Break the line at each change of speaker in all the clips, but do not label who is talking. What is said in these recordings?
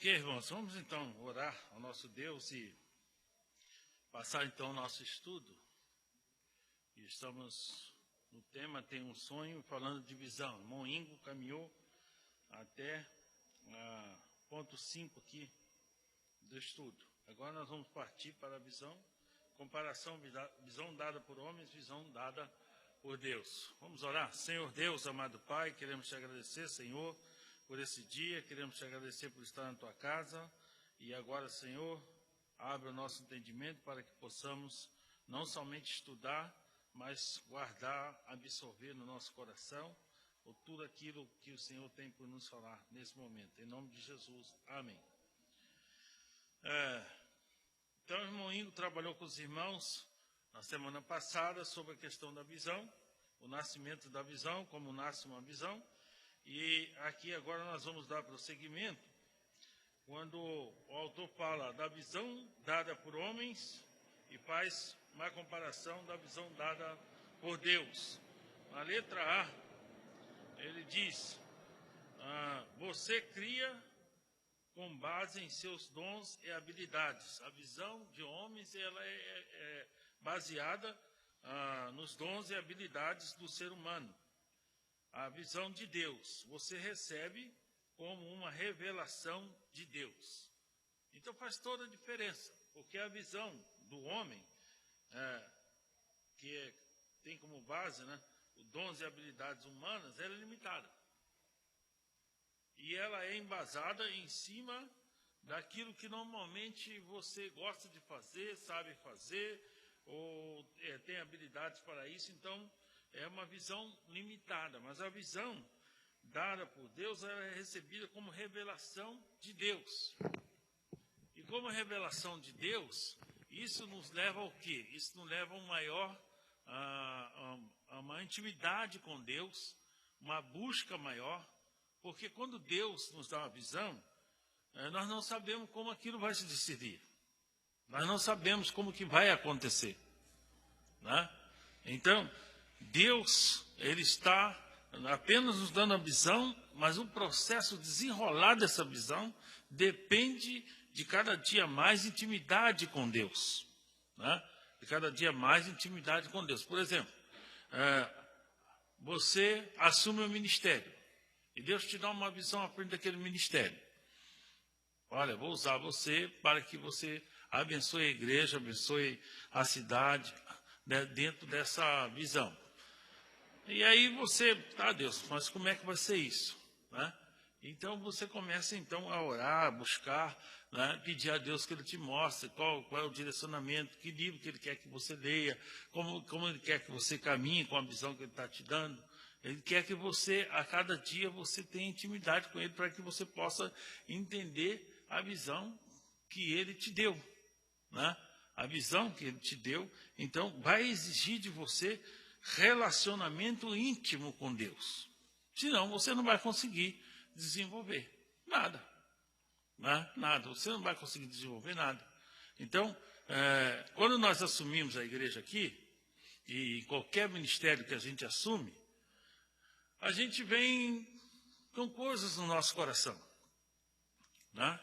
Ok, irmãos, vamos então orar ao nosso Deus e passar então o nosso estudo. E estamos no tema Tem um Sonho, falando de visão. O irmão Ingo caminhou até ponto 5 aqui do estudo. Agora nós vamos partir para a visão, comparação, visão dada por homens, visão dada por Deus. Vamos orar? Senhor Deus, amado Pai, queremos te agradecer, Senhor, por esse dia, queremos te agradecer por estar na tua casa. E agora, Senhor, abre o nosso entendimento para que possamos não somente estudar, mas guardar, absorver no nosso coração tudo aquilo que o Senhor tem por nos falar nesse momento. Em nome de Jesus. Amém. Então, o irmão Ingo trabalhou com os irmãos na semana passada sobre a questão da visão, o nascimento da visão, como nasce uma visão. E aqui agora nós vamos dar prosseguimento, quando o autor fala da visão dada por homens e faz uma comparação da visão dada por Deus. Na letra A, ele diz, você cria com base em seus dons e habilidades. A visão de homens ela é baseada nos dons e habilidades do ser humano. A visão de Deus, você recebe como uma revelação de Deus. Então faz toda a diferença, porque a visão do homem, tem como base, os dons e habilidades humanas, ela é limitada. E ela é embasada em cima daquilo que normalmente você gosta de fazer, sabe fazer, ou tem habilidades para isso. Então, é uma visão limitada, mas a visão dada por Deus ela é recebida como revelação de Deus. E como revelação de Deus, isso nos leva ao quê? Isso nos leva a um maior, a uma intimidade com Deus, uma busca maior, porque quando Deus nos dá uma visão, nós não sabemos como aquilo vai se decidir. Nós não sabemos como que vai acontecer, né? Então, Deus, ele está apenas nos dando a visão, mas o processo de desenrolar dessa visão depende de cada dia mais intimidade com Deus, né? De cada dia mais intimidade com Deus. Por exemplo, você assume um ministério e Deus te dá uma visão à frente daquele ministério. Olha, vou usar você para que você abençoe a igreja, abençoe a cidade, dentro dessa visão. E aí você, Deus, mas como é que vai ser isso, né? Então você começa então a orar, a buscar, né, pedir a Deus que Ele te mostre qual é o direcionamento, que livro que Ele quer que você leia, como Ele quer que você caminhe com a visão que Ele está te dando. Ele quer que você, a cada dia, você tenha intimidade com Ele para que você possa entender a visão que Ele te deu, né? A visão que Ele te deu, então, vai exigir de você relacionamento íntimo com Deus. Senão, você não vai conseguir desenvolver nada. Né? Nada. Você não vai conseguir desenvolver nada. Então, quando nós assumimos a igreja aqui, e qualquer ministério que a gente assume, a gente vem com coisas no nosso coração. Né?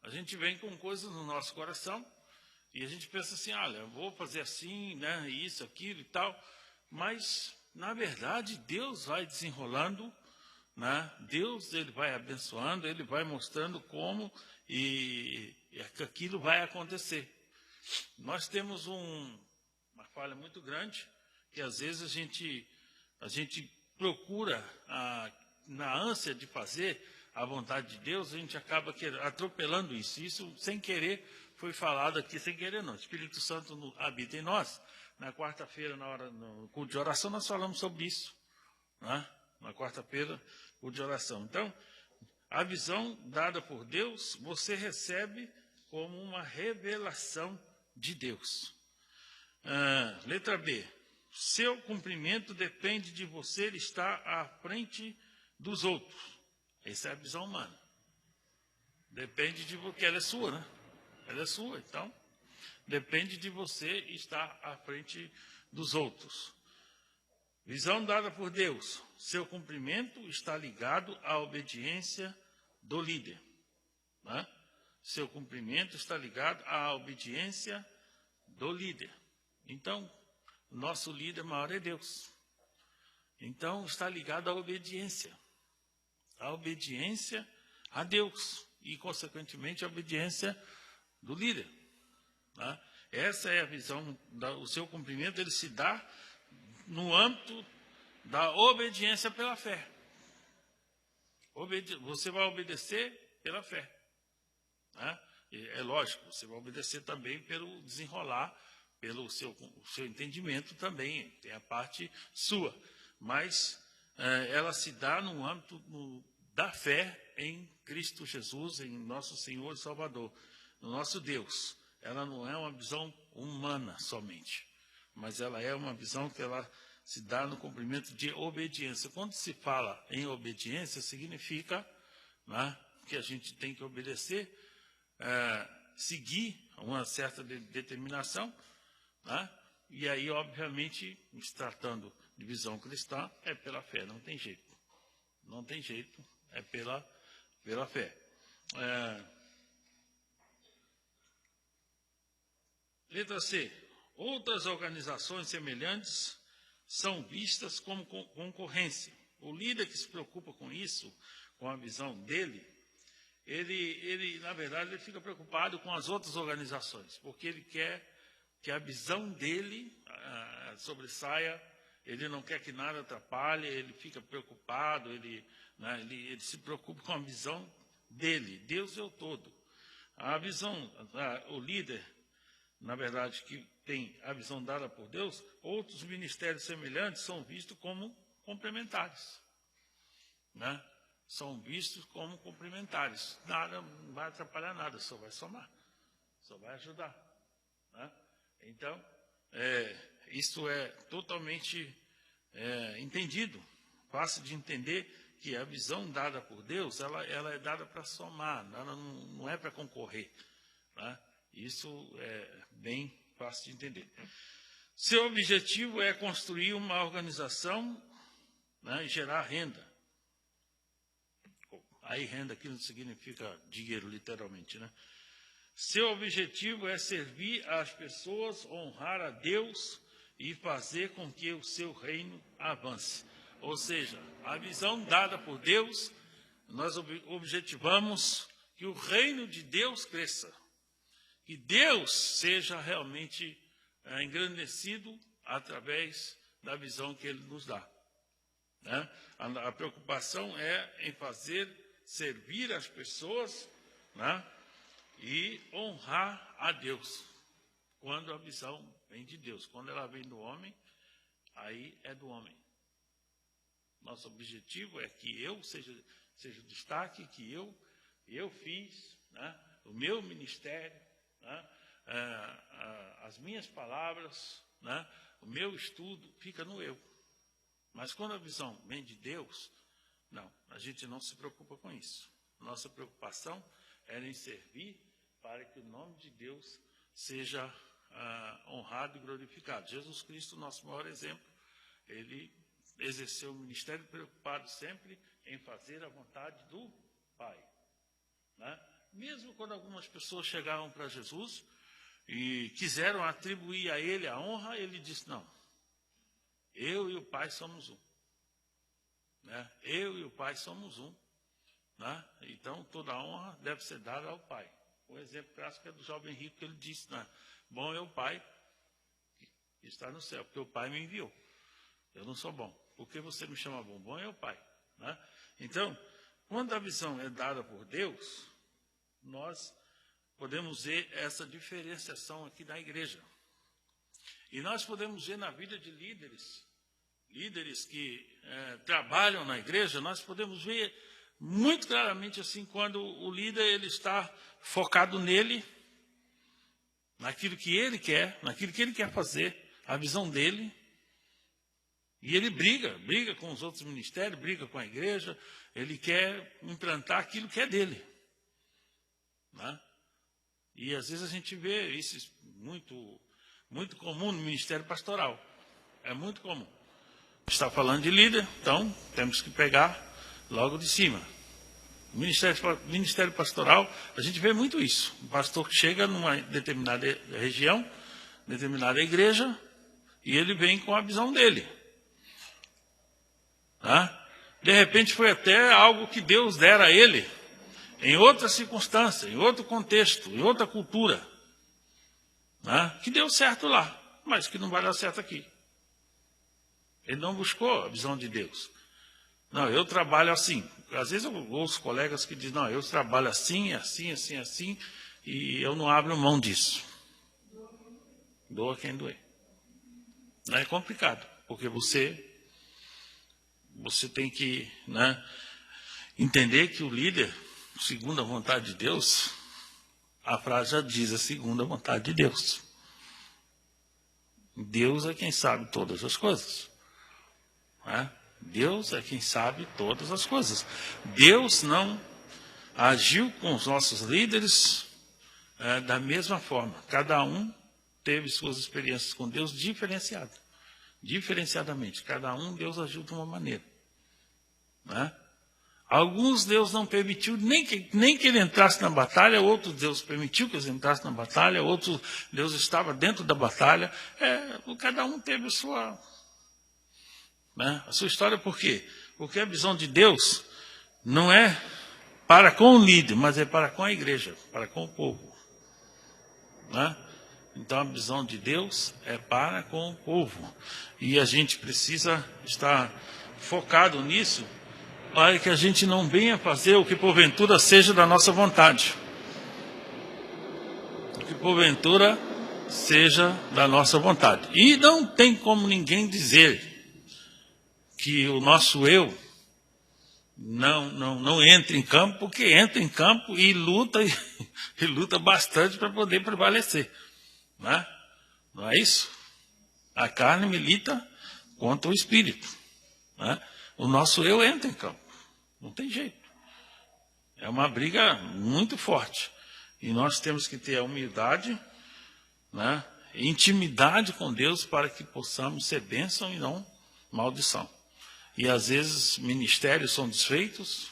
A gente vem com coisas no nosso coração, e a gente pensa assim, olha, eu vou fazer assim, né, isso, aquilo e tal. Mas, na verdade, Deus vai desenrolando, né? Deus ele vai abençoando, Ele vai mostrando como e aquilo vai acontecer. Nós temos uma falha muito grande, que às vezes a gente procura, na ânsia de fazer a vontade de Deus, a gente acaba atropelando isso. Isso, sem querer, foi falado aqui, sem querer não. O Espírito Santo habita em nós. Na quarta-feira, no culto de oração, nós falamos sobre isso, né? Na quarta-feira, culto de oração. Então, a visão dada por Deus, você recebe como uma revelação de Deus. Letra B. Seu cumprimento depende de você estar à frente dos outros. Essa é a visão humana. Depende de porque ela é sua, né? Ela é sua, então depende de você estar à frente dos outros. Visão dada por Deus. Seu cumprimento está ligado à obediência do líder, né? seu cumprimento está ligado à obediência do líder. Então, o nosso líder maior é Deus. Então, está ligado à obediência. A obediência a Deus e, consequentemente, a obediência do líder. Tá? Essa é a visão, o seu cumprimento, ele se dá no âmbito da obediência pela fé. Você vai obedecer pela fé. Né? É lógico, você vai obedecer também pelo desenrolar, pelo seu entendimento também, tem a parte sua. Mas ela se dá no âmbito da fé em Cristo Jesus, em nosso Senhor e Salvador, no nosso Deus. Ela não é uma visão humana somente, mas ela é uma visão que ela se dá no cumprimento de obediência. Quando se fala em obediência, significa, né, que a gente tem que obedecer, seguir uma certa determinação, né, e aí, obviamente, se tratando de visão cristã, é pela fé, não tem jeito. Não tem jeito, é pela fé. Letra C. Outras organizações semelhantes são vistas como concorrência. O líder que se preocupa com isso, com a visão dele, ele na verdade, ele fica preocupado com as outras organizações, porque ele quer que a visão dele sobressaia, ele não quer que nada atrapalhe, ele fica preocupado, ele se preocupa com a visão dele. Deus é o todo. A visão, o líder, na verdade, que tem a visão dada por Deus, outros ministérios semelhantes são vistos como complementares. Né? São vistos como complementares. Nada, não vai atrapalhar nada, só vai somar, só vai ajudar. Né? Então, isso é totalmente entendido, fácil de entender que a visão dada por Deus, ela é dada para somar, ela não é para concorrer. Né? Isso é bem fácil de entender. Seu objetivo é construir uma organização, né, e gerar renda. Aí renda aqui não significa dinheiro, literalmente, né? Seu objetivo é servir as pessoas, honrar a Deus e fazer com que o seu reino avance. Ou seja, a visão dada por Deus, nós objetivamos que o reino de Deus cresça. Que Deus seja realmente engrandecido através da visão que Ele nos dá. Né? A preocupação é em servir as pessoas, né? E honrar a Deus. Quando a visão vem de Deus, quando ela vem do homem, aí é do homem. Nosso objetivo é que eu seja destaque, que eu fiz, né? O meu ministério, né? As minhas palavras, né? O meu estudo fica no eu. Mas quando a visão vem de Deus, não, a gente não se preocupa com isso. Nossa preocupação era em servir para que o nome de Deus seja honrado e glorificado. Jesus Cristo, nosso maior exemplo, ele exerceu o ministério preocupado sempre em fazer a vontade do Pai. Né? Mesmo quando algumas pessoas chegavam para Jesus e quiseram atribuir a ele a honra, ele disse, não, eu e o Pai somos um. Né? Eu e o Pai somos um. Né? Então, toda a honra deve ser dada ao Pai. O exemplo clássico é do jovem rico, que ele disse, né? Bom é o Pai que está no céu, porque o Pai me enviou. Eu não sou bom. Por que você me chama bom? Bom é o Pai. Né? Então, quando a visão é dada por Deus, nós podemos ver essa diferenciação aqui na igreja. E nós podemos ver na vida de líderes que trabalham na igreja, nós podemos ver muito claramente assim, quando o líder ele está focado nele, naquilo que ele quer fazer, a visão dele, e ele briga com os outros ministérios, briga com a igreja, ele quer implantar aquilo que é dele. Né? E às vezes a gente vê isso muito, muito comum no ministério pastoral. É muito comum. Está falando de líder, então temos que pegar logo de cima. Ministério pastoral, a gente vê muito isso. O pastor chega numa determinada região, determinada igreja, e ele vem com a visão dele. Tá? De repente foi até algo que Deus dera a ele, em outra circunstância, em outro contexto, em outra cultura. Tá? Que deu certo lá, mas que não vai dar certo aqui. Ele não buscou a visão de Deus. Não, eu trabalho assim. Às vezes eu ouço colegas que dizem, não, eu trabalho assim, assim, assim, assim, e eu não abro mão disso. Doa quem doer. É complicado, porque você tem que, né, entender que o líder, segundo a vontade de Deus, a frase já diz, a segunda vontade de Deus. Deus é quem sabe todas as coisas. Né? Deus é quem sabe todas as coisas. Deus não agiu com os nossos líderes da mesma forma. Cada um teve suas experiências com Deus diferenciadamente. Cada um Deus agiu de uma maneira. Né? Alguns Deus não permitiu nem que ele entrasse na batalha, outros Deus permitiu que eles entrassem na batalha, outros Deus estava dentro da batalha. Cada um teve a sua história. Por quê? Porque a visão de Deus não é para com o líder, mas é para com a igreja, para com o povo. Né? Então a visão de Deus é para com o povo. E a gente precisa estar focado nisso, para que a gente não venha fazer o que porventura seja da nossa vontade. O que porventura seja da nossa vontade. E não tem como ninguém dizer que o nosso eu não entra em campo, porque entra em campo e luta bastante para poder prevalecer. Né? Não é isso? A carne milita contra o espírito. Né? O nosso eu entra em campo. Não tem jeito. É uma briga muito forte. E nós temos que ter a humildade, né, e intimidade com Deus para que possamos ser bênção e não maldição. E às vezes ministérios são desfeitos,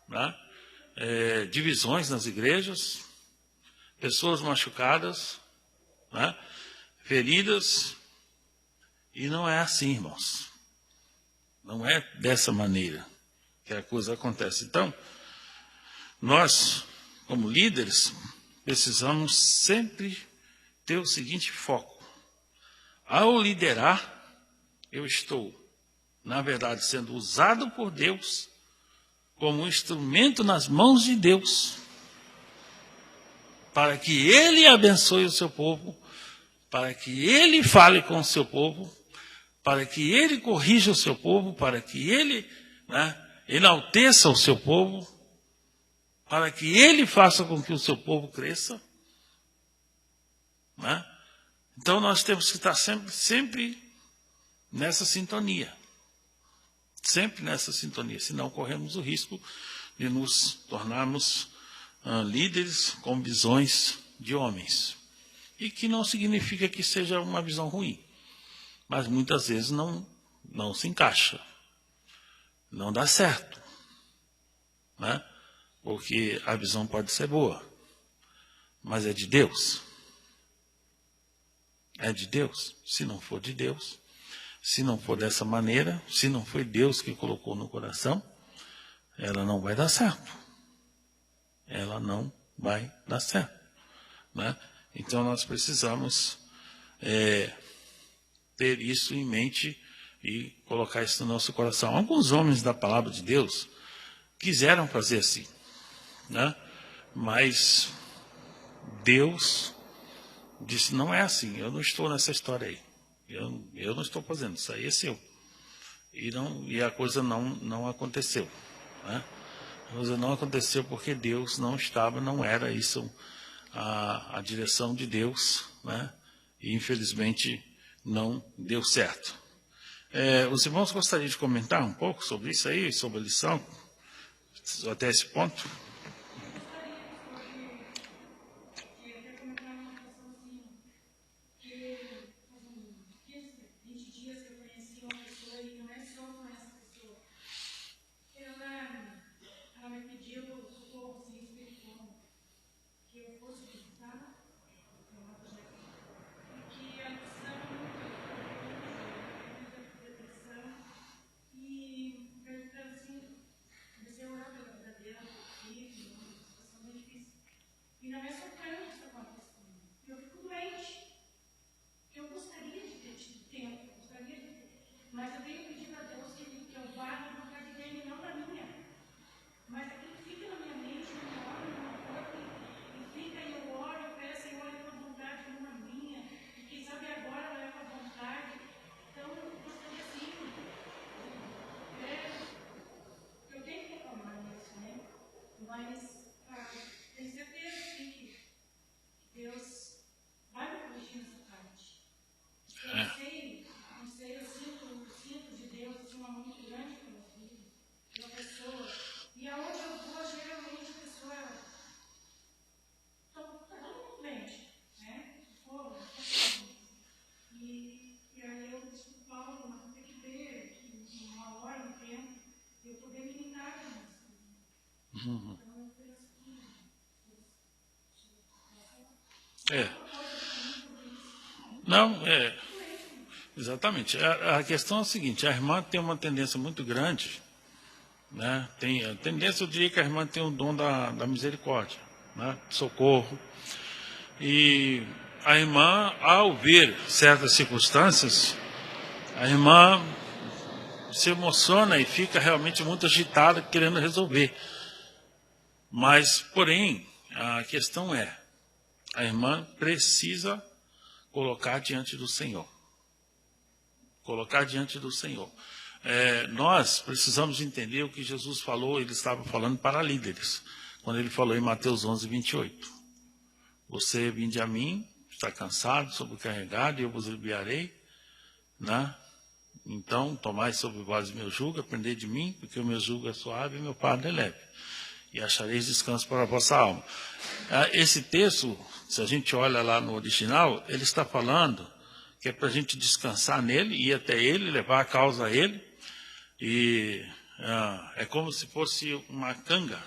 né, divisões nas igrejas, pessoas machucadas, né, feridas. E não é assim, irmãos. Não é dessa maneira que a coisa acontece. Então, nós, como líderes, precisamos sempre ter o seguinte foco. Ao liderar, eu estou, na verdade, sendo usado por Deus como um instrumento nas mãos de Deus, para que Ele abençoe o seu povo, para que Ele fale com o seu povo, para que Ele corrija o seu povo, para que Ele, né, enalteça o seu povo, para que Ele faça com que o seu povo cresça. Né? Então nós temos que estar sempre nessa sintonia. Sempre nessa sintonia, senão corremos o risco de nos tornarmos líderes com visões de homens. E que não significa que seja uma visão ruim, mas muitas vezes não se encaixa, não dá certo. Né? Porque a visão pode ser boa, mas é de Deus. É de Deus. Se não for de Deus, se não for dessa maneira, se não foi Deus que colocou no coração, ela não vai dar certo. Ela não vai dar certo. Né? Então nós precisamos ter isso em mente e colocar isso no nosso coração. Alguns homens da palavra de Deus quiseram fazer assim. Né? Mas Deus disse, não é assim, eu não estou nessa história aí. Eu não estou fazendo, isso aí é seu. E a coisa não aconteceu. Né? A coisa não aconteceu porque Deus não estava, não era isso a direção de Deus. Né? E infelizmente não deu certo. Os irmãos gostariam de comentar um pouco sobre isso aí, sobre a lição, até esse ponto?
Ela me pediu
Não, exatamente. A questão é a seguinte: a irmã tem uma tendência muito grande, né? Tem a tendência, eu diria que a irmã tem o dom da misericórdia, né? Socorro. E a irmã, ao ver certas circunstâncias, a irmã se emociona e fica realmente muito agitada, querendo resolver. Mas, porém, a questão é, a irmã precisa colocar diante do Senhor. Colocar diante do Senhor. Nós precisamos entender o que Jesus falou, ele estava falando para líderes, quando ele falou em Mateus 11, 28. Você vinde a mim, está cansado, sobrecarregado, e eu vos aliviarei, né? Então, tomai sobre vós o meu jugo, aprendei de mim, porque o meu jugo é suave e o meu fardo é leve. E achareis descanso para a vossa alma. Esse texto, se a gente olha lá no original, ele está falando que é para a gente descansar nele, ir até ele, levar a causa a ele. E é como se fosse uma canga.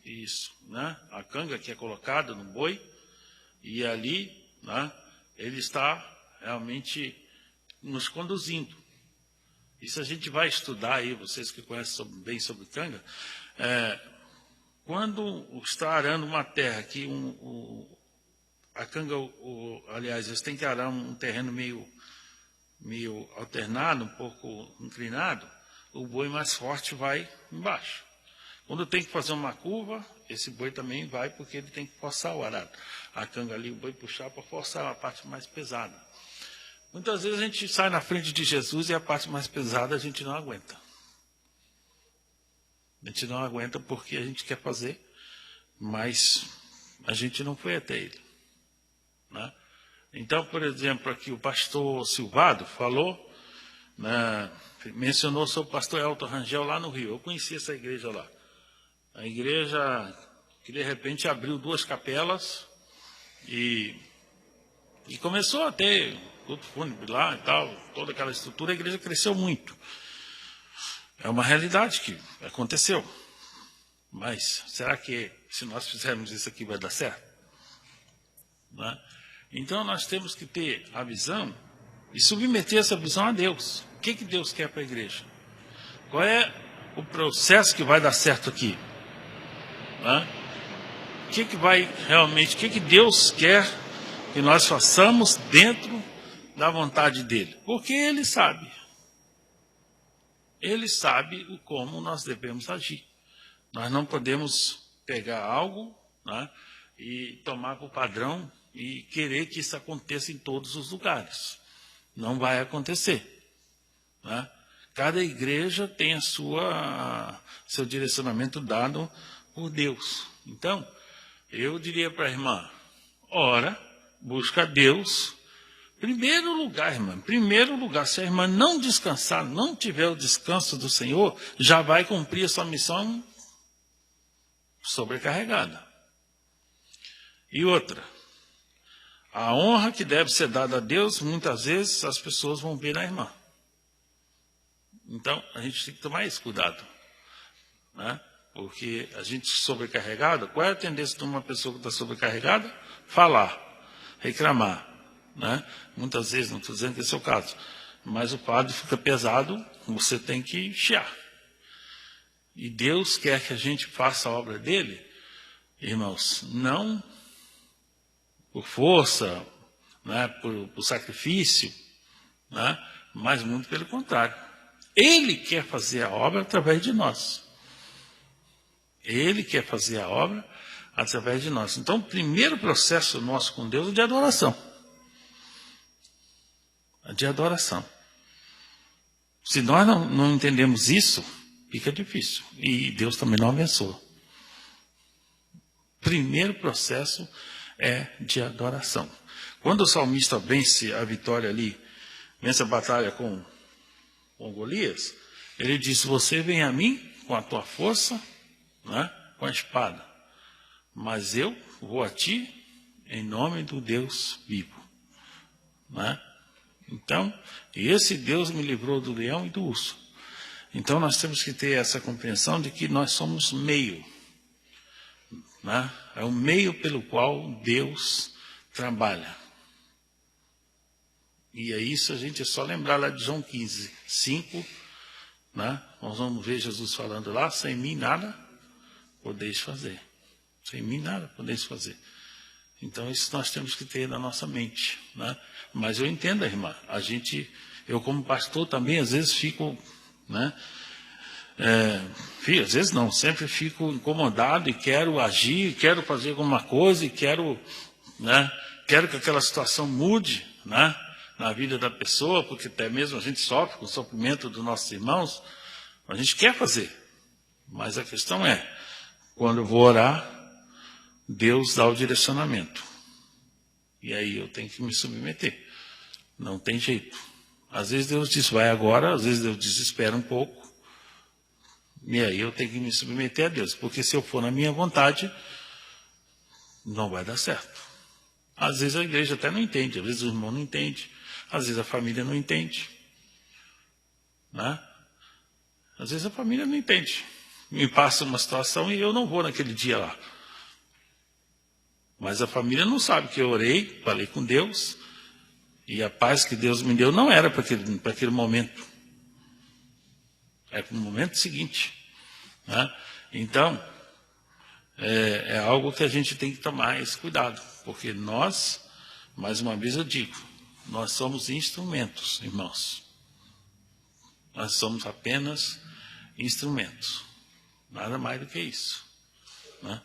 Isso, né? A canga que é colocada no boi. E ali, né, ele está realmente nos conduzindo. E se a gente vai estudar aí, vocês que conhecem bem sobre canga, quando está arando uma terra que a canga, aliás, eles têm que arar um terreno meio alternado, um pouco inclinado, o boi mais forte vai embaixo. Quando tem que fazer uma curva, esse boi também vai, porque ele tem que forçar o arado. A canga ali, o boi puxar para forçar a parte mais pesada. Muitas vezes a gente sai na frente de Jesus e a parte mais pesada a gente não aguenta. A gente não aguenta porque a gente quer fazer, mas a gente não foi até ele, né? Então, por exemplo, aqui o pastor Silvado falou, né, mencionou sobre o pastor Elton Rangel lá no Rio. Eu conheci essa igreja lá. A igreja que de repente abriu 2 capelas e começou a ter culto fúnebre lá e tal, toda aquela estrutura. A igreja cresceu muito. É uma realidade que aconteceu. Mas será que se nós fizermos isso aqui vai dar certo? Né? Então nós temos que ter a visão e submeter essa visão a Deus. O que Deus quer para a igreja? Qual é o processo que vai dar certo aqui? Né? O que vai realmente, o que Deus quer que nós façamos dentro da vontade dele? Porque ele sabe. Ele sabe o como nós devemos agir. Nós não podemos pegar algo, né, e tomar por padrão e querer que isso aconteça em todos os lugares. Não vai acontecer, né? Cada igreja tem seu direcionamento dado por Deus. Então, eu diria para a irmã, ora, busca Deus. Primeiro lugar, irmã, primeiro lugar, se a irmã não descansar, não tiver o descanso do Senhor, já vai cumprir a sua missão sobrecarregada. E outra, a honra que deve ser dada a Deus, muitas vezes as pessoas vão ver na irmã. Então, a gente tem que tomar esse cuidado, né? Porque a gente sobrecarregada, qual é a tendência de uma pessoa que está sobrecarregada? Falar, reclamar, né? Muitas vezes, não estou dizendo que esse é o caso, mas o fardo fica pesado, você tem que chiar. E Deus quer que a gente faça a obra dele, irmãos, não por força, né, por sacrifício, né, mas muito pelo contrário. Ele quer fazer a obra através de nós. Ele quer fazer a obra através de nós. Então, o primeiro processo nosso com Deus é de adoração. De adoração. Se nós não entendemos isso, fica difícil. E Deus também não abençoa. Primeiro processo é de adoração. Quando o salmista vence a vitória ali, vence a batalha com Golias, ele diz, você vem a mim com a tua força, né, com a espada, mas eu vou a ti em nome do Deus vivo. Né? Então, esse Deus me livrou do leão e do urso. Então, nós temos que ter essa compreensão de que nós somos meio, né? É o meio pelo qual Deus trabalha. E é isso, a gente é só lembrar lá de João 15, 5, né? Nós vamos ver Jesus falando lá, sem mim nada podeis fazer. Sem mim nada podeis fazer. Então, isso nós temos que ter na nossa mente, né? Mas eu entendo, irmã, eu como pastor também, às vezes fico, né? Às vezes não, sempre fico incomodado e quero agir, quero fazer alguma coisa e quero, né? Quero que aquela situação mude, né? Na vida da pessoa, porque até mesmo a gente sofre com o sofrimento dos nossos irmãos, a gente quer fazer. Mas a questão é, quando eu vou orar, Deus dá o direcionamento. E aí eu tenho que me submeter. Não tem jeito. Às vezes Deus diz, vai agora, às vezes Deus diz, espera um pouco. E aí eu tenho que me submeter a Deus. Porque se eu for na minha vontade, não vai dar certo. Às vezes a igreja até não entende, às vezes o irmão não entende, às vezes a família não entende. Né? Às vezes a família não entende. Me passa uma situação e eu não vou naquele dia lá. Mas a família não sabe que eu orei, falei com Deus, e a paz que Deus me deu não era para aquele momento. É para o momento seguinte. Né? Então, é algo que a gente tem que tomar esse cuidado. Porque nós, mais uma vez eu digo, nós somos instrumentos, irmãos. Nós somos apenas instrumentos. Nada mais do que isso. Né?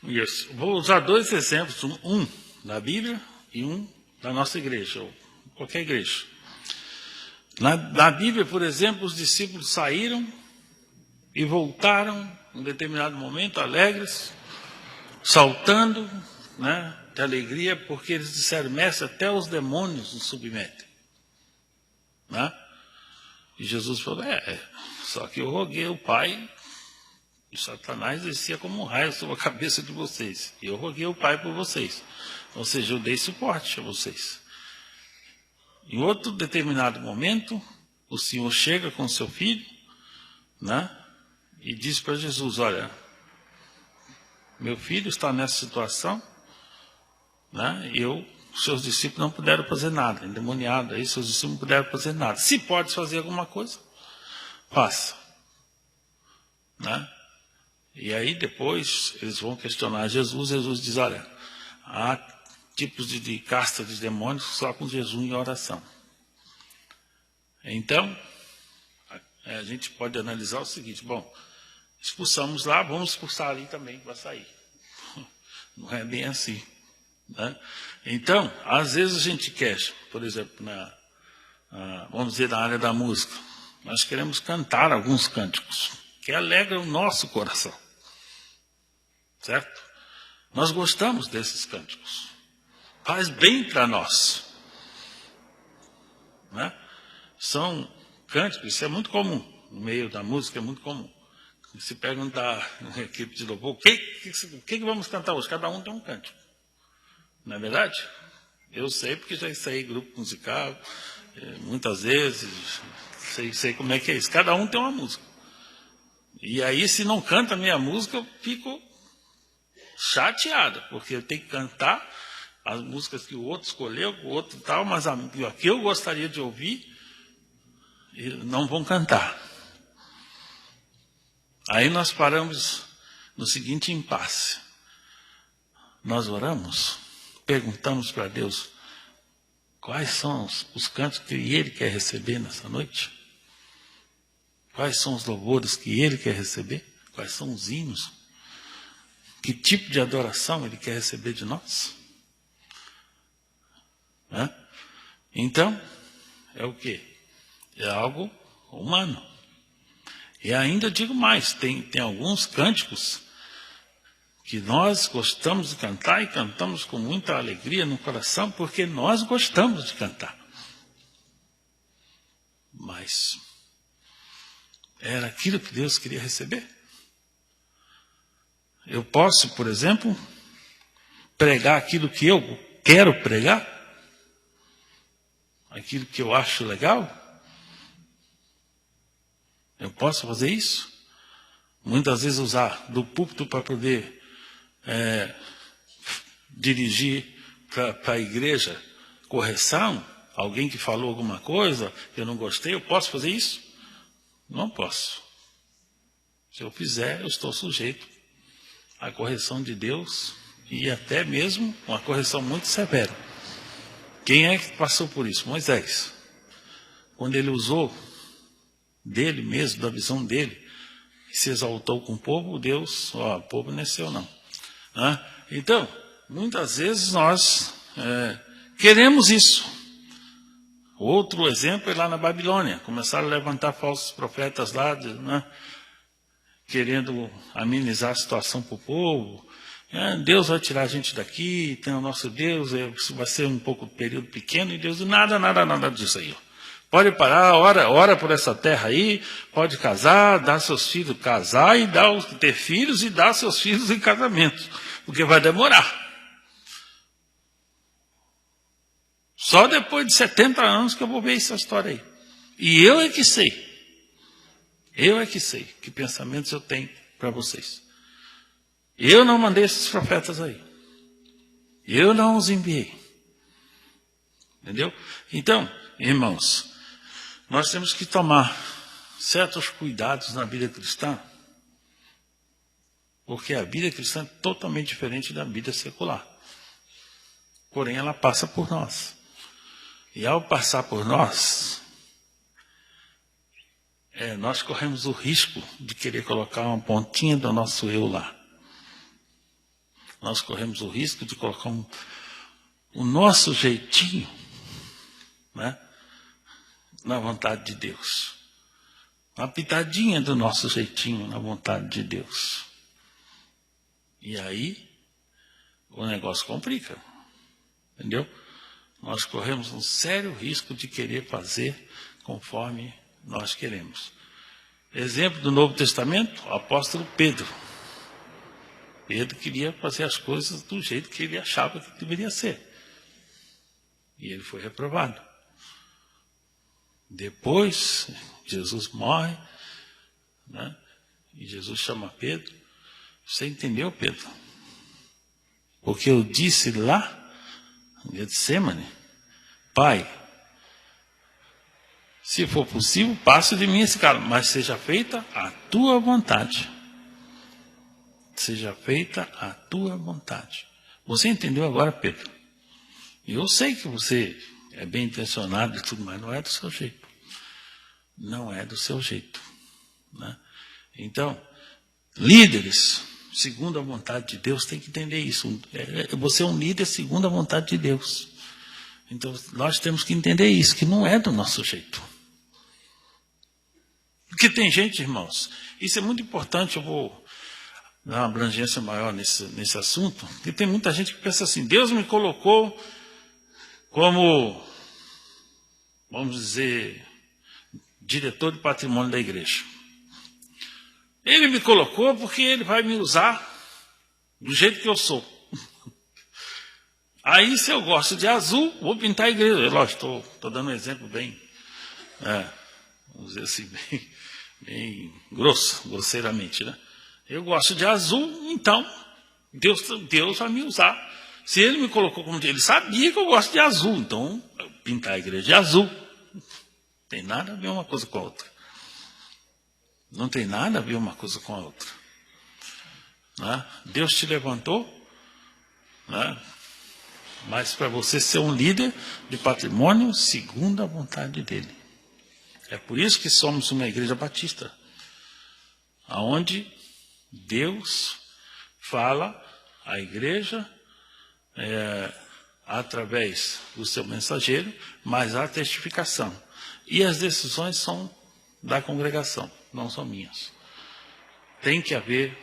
Isso. Vou usar dois exemplos, um da Bíblia e um da nossa igreja, ou qualquer igreja. Na Bíblia, por exemplo, os discípulos saíram e voltaram em um determinado momento, alegres, saltando, né, de alegria, porque eles disseram, mestre, até os demônios nos submetem. Né? E Jesus falou, só que eu roguei ao Pai, e Satanás descia como um raio sobre a cabeça de vocês. E eu roguei ao Pai por vocês. Ou seja, eu dei suporte a vocês. Em outro determinado momento, o Senhor chega com seu filho, né, e diz para Jesus, olha, meu filho está nessa situação, né, e seus discípulos não puderam fazer nada, endemoniado, aí seus discípulos não puderam fazer nada. Se pode fazer alguma coisa, faça. Né? E aí depois eles vão questionar Jesus, Jesus diz, olha, há tipos de casta de demônios só com jejum e oração. Então, a gente pode analisar o seguinte, bom, expulsamos lá, vamos expulsar ali também, vai sair. Não é bem assim. Né? Então, às vezes a gente quer, por exemplo, vamos dizer, na área da música, nós queremos cantar alguns cânticos que alegram o nosso coração. Certo? Nós gostamos desses cânticos. Faz bem para nós. Né? São cânticos, isso é muito comum. No meio da música é muito comum. Se perguntar na equipe de louvor, o que vamos cantar hoje? Cada um tem um cântico. Não é verdade? Eu sei, porque já ensaiei grupo musical, muitas vezes, sei como é que é isso. Cada um tem uma música. E aí, se não canta a minha música, eu fico chateado, porque eu tenho que cantar as músicas que o outro escolheu, o outro tal, mas a que eu gostaria de ouvir, não vão cantar. Aí nós paramos no seguinte impasse. Nós oramos, perguntamos para Deus quais são os cantos que Ele quer receber nessa noite. Quais são os louvores que Ele quer receber? Quais são os hinos? Que tipo de adoração Ele quer receber de nós? Né? Então, é o quê? É algo humano. E ainda digo mais, tem alguns cânticos que nós gostamos de cantar e cantamos com muita alegria no coração, porque nós gostamos de cantar. Mas era aquilo que Deus queria receber? Eu posso, por exemplo, pregar aquilo que eu quero pregar? Aquilo que eu acho legal? Eu posso fazer isso? Muitas vezes usar do púlpito para poder dirigir para a igreja correção, alguém que falou alguma coisa que eu não gostei, eu posso fazer isso? Não posso. Se eu fizer, eu estou sujeito à correção de Deus e até mesmo uma correção muito severa. Quem é que passou por isso? Moisés. Quando ele usou dele mesmo, da visão dele, e se exaltou com o povo, Deus, o povo não é seu não. Então, muitas vezes nós queremos isso. Outro exemplo é lá na Babilônia. Começaram a levantar falsos profetas lá, querendo amenizar a situação para o povo. Deus vai tirar a gente daqui, tem o nosso Deus, vai ser um pouco período pequeno, e Deus, nada disso aí. Pode parar, ora por essa terra aí, pode casar, dar seus filhos, casar e ter filhos e dar seus filhos em casamento, porque vai demorar. Só depois de 70 anos que eu vou ver essa história aí. E eu é que sei que pensamentos eu tenho para vocês. Eu não mandei esses profetas aí. Eu não os enviei. Entendeu? Então, irmãos, nós temos que tomar certos cuidados na vida cristã, porque a vida cristã é totalmente diferente da vida secular. Porém, ela passa por nós. E ao passar por nós, nós corremos o risco de querer colocar uma pontinha do nosso eu lá. Nós corremos o risco de colocar o nosso jeitinho, né, na vontade de Deus. Uma pitadinha do nosso jeitinho na vontade de Deus. E aí, o negócio complica. Entendeu? Nós corremos um sério risco de querer fazer conforme nós queremos. Exemplo do Novo Testamento, o apóstolo Pedro. Pedro queria fazer as coisas do jeito que ele achava que deveria ser. E ele foi reprovado. Depois, Jesus morre, né? E Jesus chama Pedro. Você entendeu, Pedro? Porque eu disse lá, em Getsemane, Pai, se for possível, passe de mim esse cálice, mas seja feita a tua vontade. Seja feita a tua vontade. Você entendeu agora, Pedro? E eu sei que você é bem intencionado e tudo, mas não é do seu jeito. Não é do seu jeito. Né? Então, Líderes, segundo a vontade de Deus, tem que entender isso. Você é um líder segundo a vontade de Deus. Então, nós temos que entender isso, que não é do nosso jeito. Porque tem gente, irmãos, isso é muito importante, eu vou dar uma abrangência maior nesse assunto, porque tem muita gente que pensa assim, Deus me colocou como, vamos dizer, diretor de patrimônio da igreja. Ele me colocou porque ele vai me usar do jeito que eu sou. Aí, se eu gosto de azul, vou pintar a igreja. Lógico, estou dando um exemplo bem, vamos dizer assim, bem grosseiramente, né? Eu gosto de azul, então Deus vai me usar. Se ele me colocou como ele sabia que eu gosto de azul, então eu pintar a igreja de azul. Não tem nada a ver uma coisa com a outra. Não tem nada a ver uma coisa com a outra. Né? Deus te levantou, né? Mas para você ser um líder de patrimônio segundo a vontade dele. É por isso que somos uma igreja batista, onde Deus fala à igreja através do seu mensageiro, mas há testificação. E as decisões são da congregação, não são minhas. Tem que haver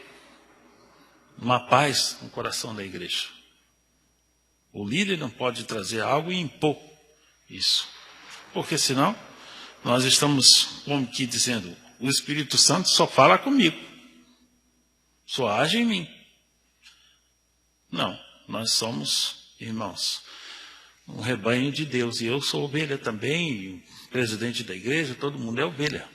uma paz no coração da igreja. O líder não pode trazer algo e impor isso. Porque senão, nós estamos, como que dizendo, o Espírito Santo só fala comigo. Só age em mim. Não, nós somos, irmãos, um rebanho de Deus. E eu sou ovelha também, e o presidente da igreja, todo mundo é ovelha.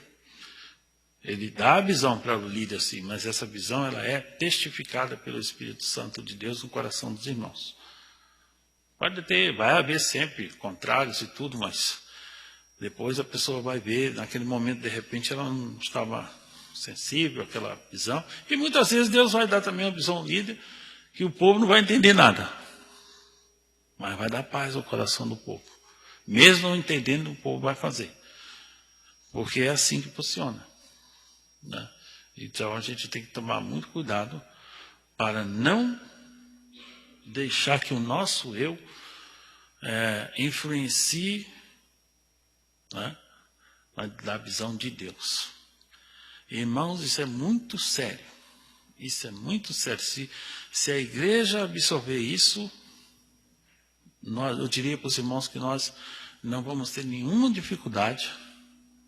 Ele dá a visão para o líder, sim, mas essa visão ela é testificada pelo Espírito Santo de Deus no coração dos irmãos. Vai haver sempre contrários e tudo, mas depois a pessoa vai ver, naquele momento, de repente, ela não estava sensível àquela visão. E muitas vezes Deus vai dar também uma visão ao líder que o povo não vai entender nada. Mas vai dar paz ao coração do povo. Mesmo não entendendo, o povo vai fazer. Porque é assim que funciona. Né? Então a gente tem que tomar muito cuidado para não deixar que o nosso eu influencie, né, da visão de Deus. Irmãos, isso é muito sério. Isso é muito sério. Se a igreja absorver isso, eu diria para os irmãos que nós não vamos ter nenhuma dificuldade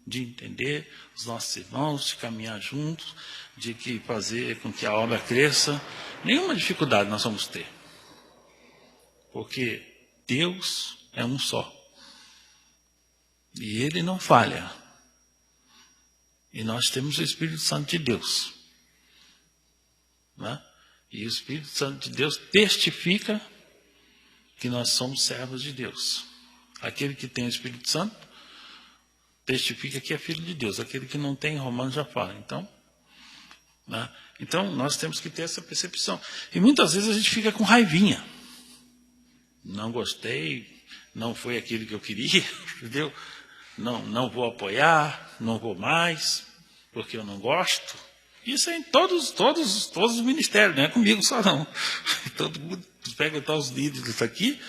de entender os nossos irmãos, de caminhar juntos, de fazer com que a obra cresça. Nenhuma dificuldade nós vamos ter. Porque Deus é um só. E Ele não falha. E nós temos o Espírito Santo de Deus. Né? E o Espírito Santo de Deus testifica que nós somos servos de Deus. Aquele que tem o Espírito Santo testifica que é filho de Deus. Aquele que não tem, Romanos já fala. Então, né? Então nós temos que ter essa percepção. E muitas vezes a gente fica com raivinha. Não gostei, não foi aquilo que eu queria, entendeu? Não vou apoiar, não vou mais, porque eu não gosto. Isso é em todos os ministérios, não é comigo só não. Todo mundo pega os líderes aqui,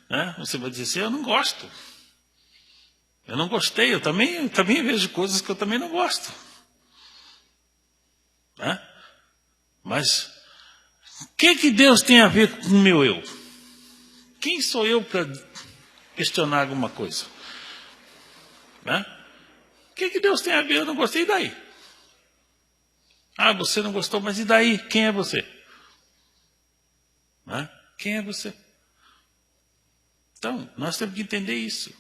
né? Você vai dizer assim, eu não gosto. Eu não gostei, eu também vejo coisas que eu também não gosto. Né? Mas o que Deus tem a ver com o meu eu? Quem sou eu para questionar alguma coisa? Né? O que Deus tem a ver? Eu não gostei, e daí? Ah, você não gostou, mas e daí? Quem é você? Né? Quem é você? Então, nós temos que entender isso.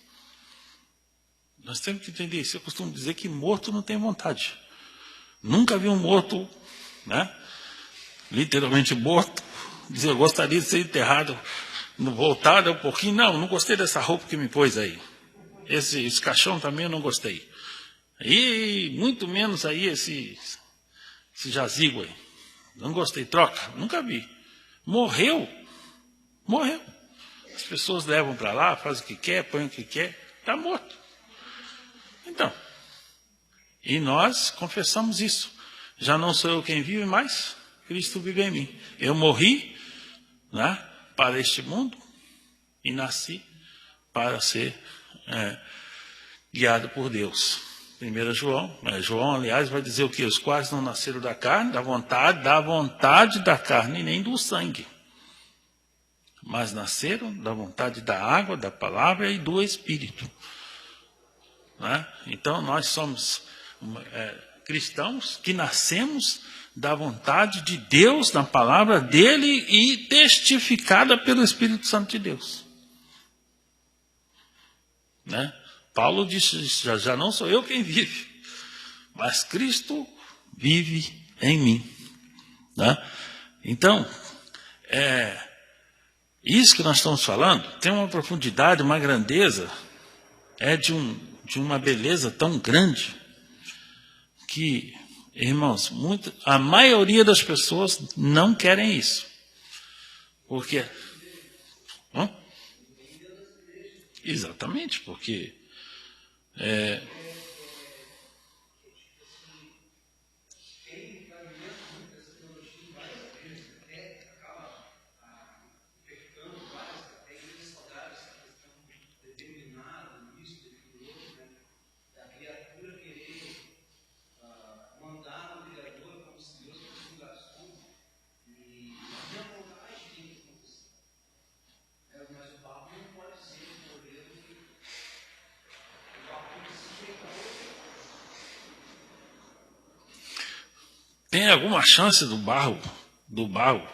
Nós temos que entender isso. Eu costumo dizer que morto não tem vontade. Nunca vi um morto, né? Literalmente morto, dizer, eu gostaria de ser enterrado, voltado um pouquinho. Não gostei dessa roupa que me pôs aí. Esse caixão também eu não gostei. E muito menos aí esse jazigo aí. Não gostei, troca. Nunca vi. Morreu. As pessoas levam para lá, fazem o que quer, põem o que quer. Está morto. Então, e nós confessamos isso. já não sou eu quem vive, mas Cristo vive em mim. Eu morri, né, para este mundo e nasci para ser guiado por Deus. 1 João, aliás, vai dizer o que? Os quais não nasceram da carne, da vontade da carne, nem do sangue. Mas nasceram da vontade da água, da palavra e do Espírito. Né? Então, nós somos cristãos que nascemos da vontade de Deus, na palavra dele e testificada pelo Espírito Santo de Deus. Né? Paulo disse, já não sou eu quem vive, mas Cristo vive em mim. Né? Então, isso que nós estamos falando tem uma profundidade, uma grandeza, de uma beleza tão grande, que, irmãos, a maioria das pessoas não querem isso. Por quê? Exatamente, porque tem alguma chance do barro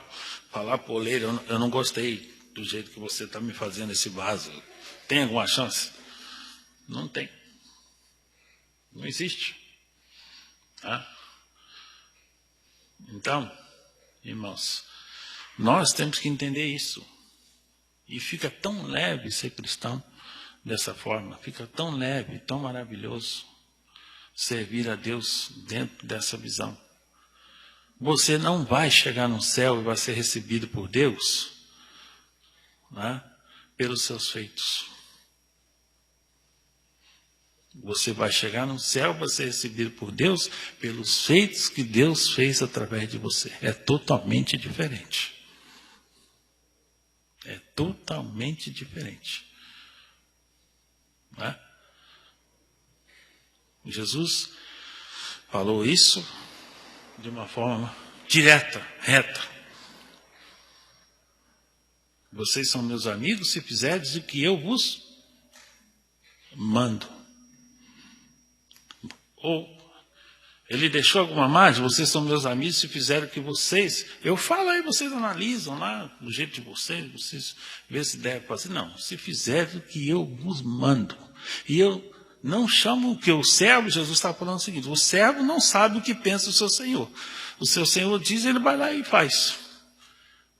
falar para o oleiro, eu não gostei do jeito que você está me fazendo esse vaso. Tem alguma chance? Não tem. Não existe. Tá? Então, irmãos, nós temos que entender isso. E fica tão leve ser cristão dessa forma. Fica tão leve, tão maravilhoso servir a Deus dentro dessa visão. Você não vai chegar no céu e vai ser recebido por Deus, né, pelos seus feitos. Você vai chegar no céu e vai ser recebido por Deus pelos feitos que Deus fez através de você. É totalmente diferente. É totalmente diferente. Né? Jesus falou isso de uma forma direta, reta. Vocês são meus amigos se fizerdes o que eu vos mando. Ou ele deixou alguma margem? Vocês são meus amigos se fizerem o que vocês... Eu falo aí, vocês analisam lá, do jeito de vocês vê se deve fazer. Não, se fizerem o que eu vos mando. E eu não chamo que o servo, Jesus está falando o seguinte, o servo não sabe o que pensa o seu Senhor. O seu Senhor diz, ele vai lá e faz.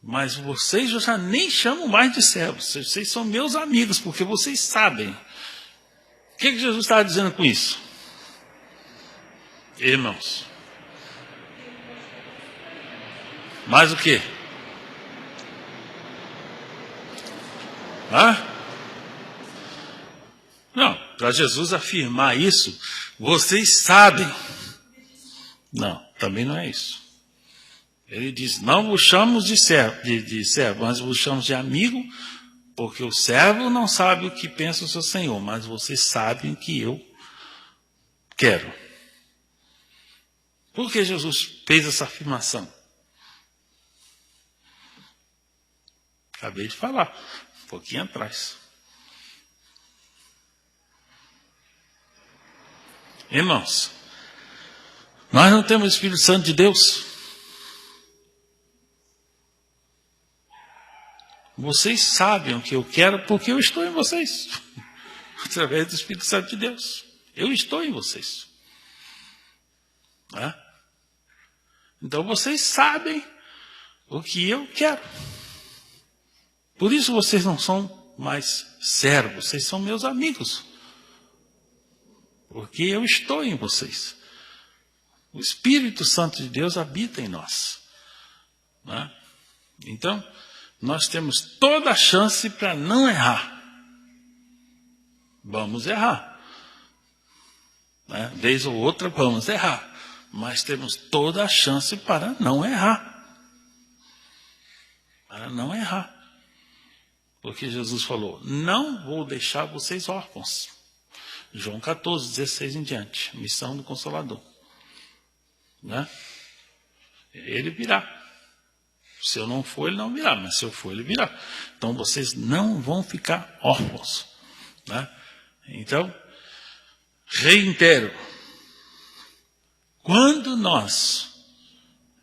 Mas vocês eu já nem chamo mais de servos. Vocês são meus amigos, porque vocês sabem. O que Jesus está dizendo com isso? Irmãos. Mais o quê? Não, para Jesus afirmar isso, vocês sabem. Não, também não é isso. Ele diz, não vos chamamos de servo, mas vos chamamos de amigo, porque o servo não sabe o que pensa o seu Senhor, mas vocês sabem que eu quero. Por que Jesus fez essa afirmação? Acabei de falar, um pouquinho atrás. Irmãos, nós não temos o Espírito Santo de Deus. Vocês sabem o que eu quero porque eu estou em vocês. Através do Espírito Santo de Deus. Eu estou em vocês. Né? Então vocês sabem o que eu quero. Por isso vocês não são mais servos, vocês são meus amigos. Porque eu estou em vocês. O Espírito Santo de Deus habita em nós. Né? Então, nós temos toda a chance para não errar. Vamos errar. Né? Vez ou outra, vamos errar. Mas temos toda a chance para não errar. Para não errar. Porque Jesus falou, não vou deixar vocês órfãos. João 14, 16 em diante. Missão do Consolador. Né? Ele virá. Se eu não for, ele não virá. Mas se eu for, ele virá. Então vocês não vão ficar órfãos. Né? Então, reitero. Quando nós,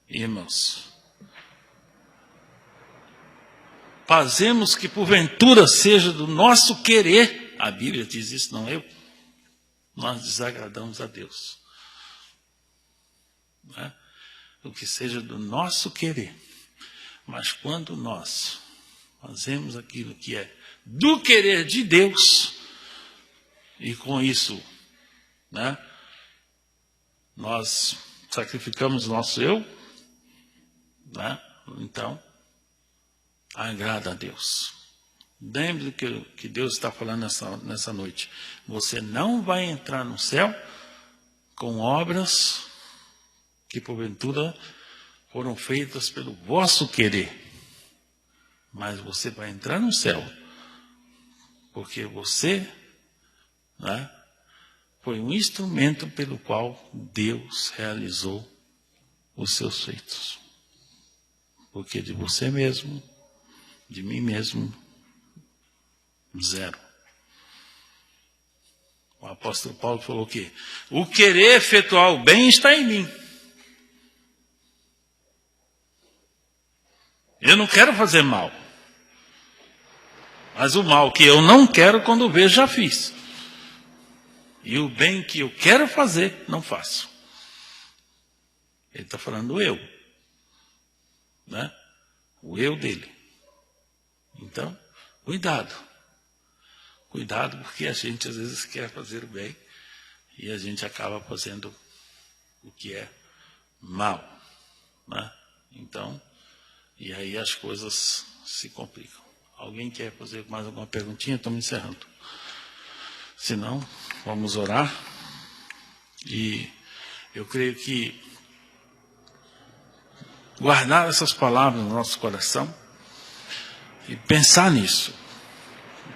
irmãos, fazemos que porventura seja do nosso querer, a Bíblia diz isso, não eu, nós desagradamos a Deus. Né? O que seja do nosso querer. Mas quando nós fazemos aquilo que é do querer de Deus, e com isso, né, nós sacrificamos o nosso eu, né, então, agrada a Deus. Lembre do que Deus está falando nessa noite. Você não vai entrar no céu com obras que porventura foram feitas pelo vosso querer. Mas você vai entrar no céu porque você, né, foi um instrumento pelo qual Deus realizou os seus feitos. Porque de você mesmo, de mim mesmo, zero. O apóstolo Paulo falou que o querer efetuar o bem está em mim. Eu não quero fazer mal. Mas o mal que eu não quero, quando vejo, já fiz. E o bem que eu quero fazer, não faço. Ele está falando do eu. Né? O eu dele. Então, cuidado. Cuidado, porque a gente às vezes quer fazer o bem e a gente acaba fazendo o que é mal. Né? Então, e aí as coisas se complicam. Alguém quer fazer mais alguma perguntinha? Estamos encerrando. Se não, vamos orar. E eu creio que guardar essas palavras no nosso coração e pensar nisso.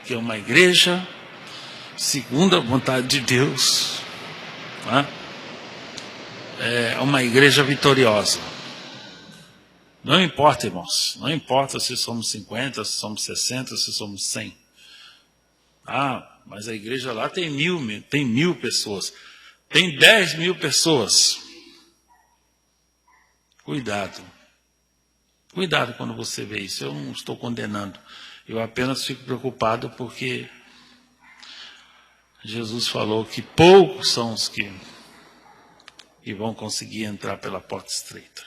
Que é uma igreja segundo a vontade de Deus. Né? É uma igreja vitoriosa. Não importa, irmãos. Não importa se somos 50, se somos 60, se somos 100. Ah, mas a igreja lá tem 1000 pessoas. Tem 10.000 pessoas. Cuidado. Cuidado quando você vê isso. Eu não estou condenando. Eu apenas fico preocupado porque Jesus falou que poucos são os que vão conseguir entrar pela porta estreita.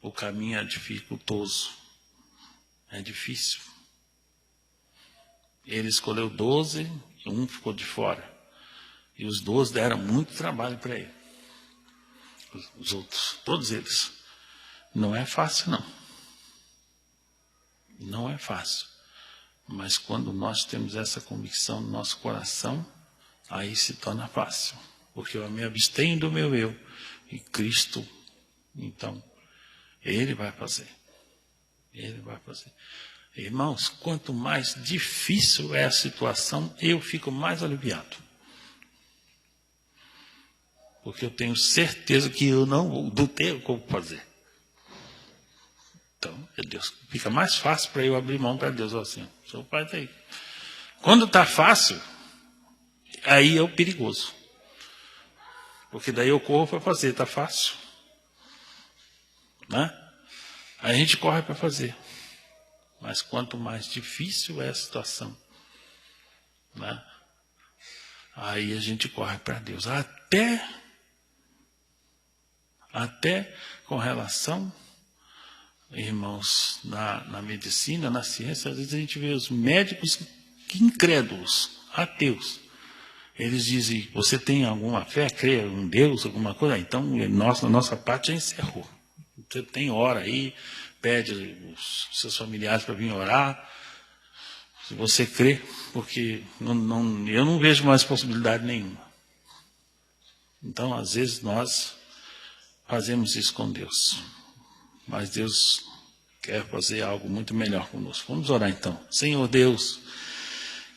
O caminho é dificultoso. É difícil. Ele escolheu 12 e um ficou de fora. E os 12 deram muito trabalho para ele. Os outros, todos eles. Não é fácil, não. Não é fácil. Mas quando nós temos essa convicção no nosso coração, aí se torna fácil. Porque eu me abstenho do meu eu. E Cristo, então, Ele vai fazer. Ele vai fazer. Irmãos, quanto mais difícil é a situação, eu fico mais aliviado. Porque eu tenho certeza que eu não tenho como fazer. Então, Deus, fica mais fácil para eu abrir mão para Deus. Assim, seu pai está aí. Quando está fácil, aí é o perigoso. Porque daí eu corro para fazer, está fácil. Né? Aí a gente corre para fazer. Mas quanto mais difícil é a situação, né? Aí a gente corre para Deus. Até com relação, irmãos, na medicina, na ciência, às vezes a gente vê os médicos incrédulos, ateus. Eles dizem, você tem alguma fé, crê em Deus, alguma coisa? Então, nossa parte já encerrou. Você tem hora aí, pede os seus familiares para vir orar. Se você crê, porque eu não vejo mais possibilidade nenhuma. Então, às vezes, nós fazemos isso com Deus. Mas Deus quer fazer algo muito melhor conosco. Vamos orar então. Senhor Deus,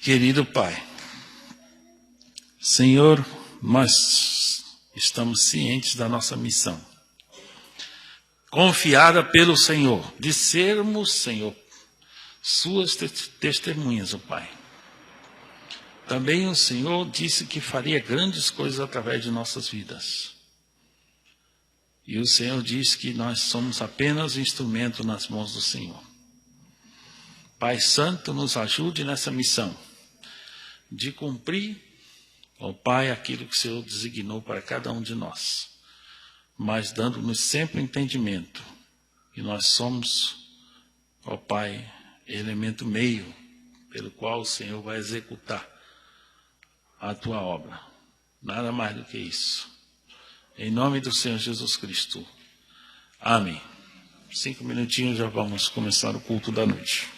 querido Pai, Senhor, nós estamos cientes da nossa missão, confiada pelo Senhor, de sermos, Senhor, suas testemunhas, ó Pai. Também o Senhor disse que faria grandes coisas através de nossas vidas. E o Senhor diz que nós somos apenas instrumento nas mãos do Senhor. Pai Santo, nos ajude nessa missão de cumprir, ó Pai, aquilo que o Senhor designou para cada um de nós, mas dando-nos sempre o entendimento que nós somos, ó Pai, elemento meio pelo qual o Senhor vai executar a tua obra. Nada mais do que isso. Em nome do Senhor Jesus Cristo. Amém. 5 minutinhos, já vamos começar o culto da noite.